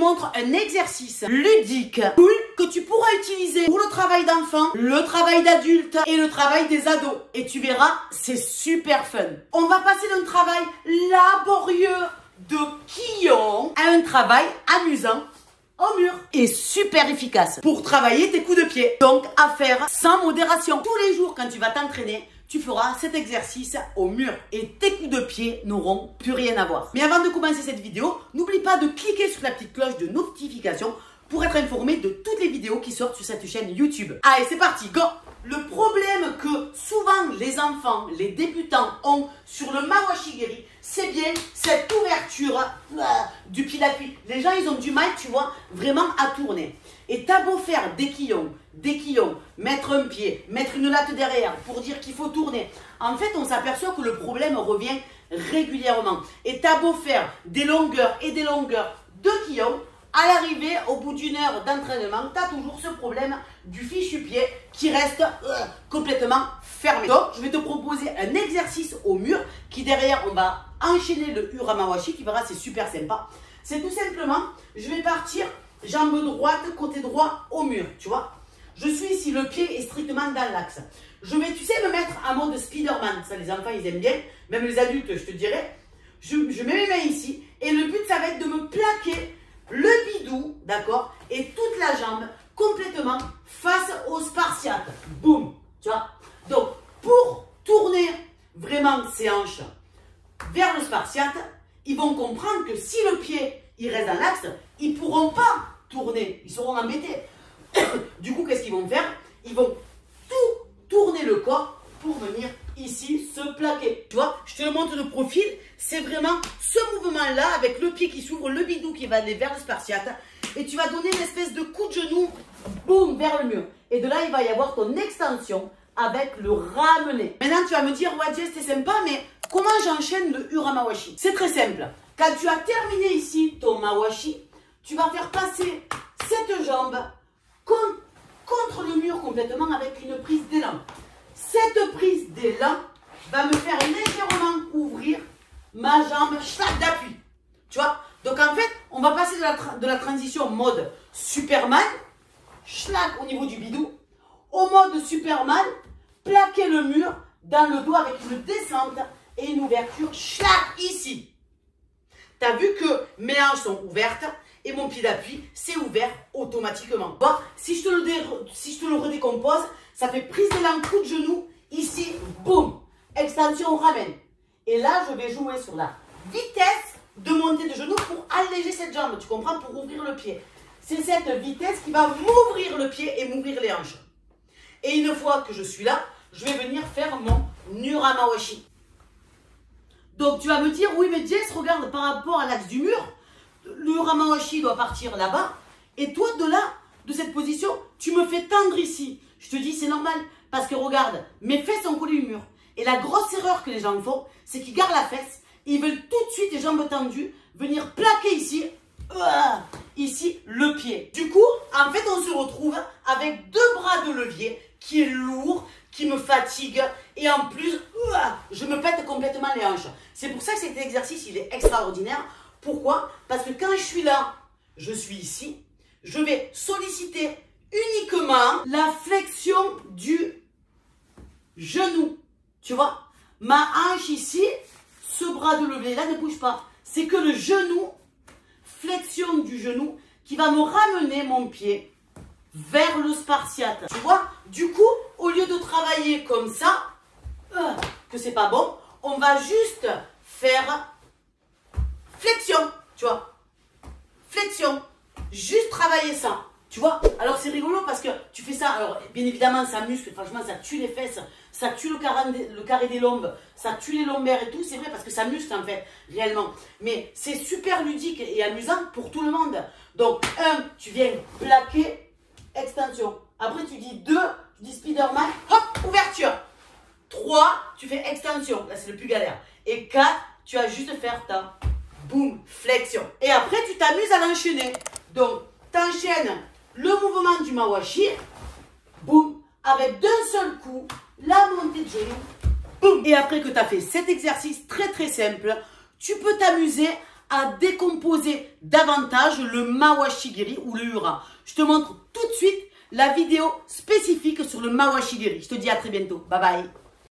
montre un exercice ludique, cool, que tu pourras utiliser pour le travail d'enfant, le travail d'adulte et le travail des ados. Et tu verras, c'est super fun. On va passer d'un travail laborieux de quillon à un travail amusant au mur et super efficace pour travailler tes coups de pied. Donc à faire sans modération. Tous les jours quand tu vas t'entraîner, tu feras cet exercice au mur et tes coups de pied n'auront plus rien à voir. Mais avant de commencer cette vidéo, n'oublie pas de cliquer sur la petite cloche de notification pour être informé de toutes les vidéos qui sortent sur cette chaîne YouTube. Allez, c'est parti, go! Le problème que souvent les enfants, les débutants ont sur le Mawashigiri, c'est bien cette ouverture du pied d'appui. Les gens, ils ont du mal, tu vois, vraiment à tourner. Et t'as beau faire des quillons, mettre un pied, mettre une latte derrière pour dire qu'il faut tourner. En fait, on s'aperçoit que le problème revient régulièrement. Et t'as beau faire des longueurs et des longueurs de quillons, à l'arrivée, au bout d'une heure d'entraînement, tu as toujours ce problème du fichu pied qui reste complètement fermé. Donc, je vais te proposer un exercice au mur qui derrière, on va enchaîner le Uramawashi qui verra, c'est super sympa. C'est tout simplement, je vais partir jambe droite, côté droit au mur, tu vois. Je suis ici, le pied est strictement dans l'axe. Je vais, tu sais, me mettre en mode Spider-Man. Ça, les enfants, ils aiment bien. Même les adultes, je te dirais. Je mets mes mains ici et le but, ça va être de me plaquer le bidou, d'accord, et toute la jambe complètement face au spartiate. Boum, tu vois. Donc, pour tourner vraiment ces hanches vers le spartiate, ils vont comprendre que si le pied, il reste dans l'axe, ils ne pourront pas tourner. Ils seront embêtés. Du coup, qu'est-ce qu'ils vont faire? Ils vont tout tourner le corps pour venir ici se plaquer. Tu vois, je te le montre de profil. C'est vraiment ce mouvement-là avec le pied qui s'ouvre, le bidou qui va aller vers le spartiate. Et tu vas donner une espèce de coup de genou, boum, vers le mur. Et de là, il va y avoir ton extension avec le ramener. Maintenant, tu vas me dire, ouais, Jess, c'est sympa, mais comment j'enchaîne le Uramawashi? C'est très simple. Quand tu as terminé ici ton Mawashi, tu vas faire passer cette jambe contre le mur complètement avec une prise d'élan. Cette prise d'élan va me faire légèrement ouvrir ma jambe d'appui. Tu vois? Donc en fait, on va passer de la transition mode Superman, au niveau du bidou, au mode Superman, plaquer le mur dans le dos avec une descente et une ouverture ici. Tu as vu que mes hanches sont ouvertes et mon pied d'appui s'est ouvert automatiquement. Bon, si je te le redécompose, ça fait prise d'élan, coup de genou, ici, boum, extension, ramène. Et là, je vais jouer sur la vitesse de montée de genou pour alléger cette jambe, tu comprends, pour ouvrir le pied. C'est cette vitesse qui va m'ouvrir le pied et m'ouvrir les hanches. Et une fois que je suis là, je vais venir faire mon Uramawashi. Donc, tu vas me dire, oui, mais Jess, regarde, par rapport à l'axe du mur, le Uramawashi doit partir là-bas. Et toi, de là, de cette position, tu me fais tendre ici. Je te dis, c'est normal. Parce que regarde, mes fesses sont collées au mur. Et la grosse erreur que les gens font, c'est qu'ils gardent la fesse. Ils veulent tout de suite, les jambes tendues, venir plaquer ici, ici, le pied. Du coup, en fait, on se retrouve avec deux bras de levier qui est lourd, qui me fatigue. Et en plus, je me pète complètement les hanches. C'est pour ça que cet exercice, il est extraordinaire. Pourquoi? Parce que quand je suis là, je suis ici, je vais solliciter uniquement la flexion du genou. Tu vois? Ma hanche ici, ce bras de levier là ne bouge pas. C'est que le genou, flexion du genou, qui va me ramener mon pied vers le spartiate. Tu vois? Du coup, au lieu de travailler comme ça, que c'est pas bon, on va juste faire flexion, tu vois, flexion, juste travailler ça, tu vois. Alors c'est rigolo parce que tu fais ça, alors bien évidemment ça muscle, franchement ça tue les fesses, ça tue le carré des lombes, ça tue les lombaires et tout, c'est vrai parce que ça muscle en fait, réellement. Mais c'est super ludique et amusant pour tout le monde. Donc 1, tu viens plaquer, extension. Après tu dis 2, tu dis Spider-Man, hop, ouverture. 3, tu fais extension, là c'est le plus galère. Et 4, tu vas juste faire ta boum, flexion. Et après, tu t'amuses à l'enchaîner. Donc, tu enchaînes le mouvement du Mawashi, boum, avec d'un seul coup, la montée de genou, boum. Et après que tu as fait cet exercice très très simple, tu peux t'amuser à décomposer davantage le mawashigiri ou le hura. Je te montre tout de suite la vidéo spécifique sur le mawashigiri. Je te dis à très bientôt. Bye bye.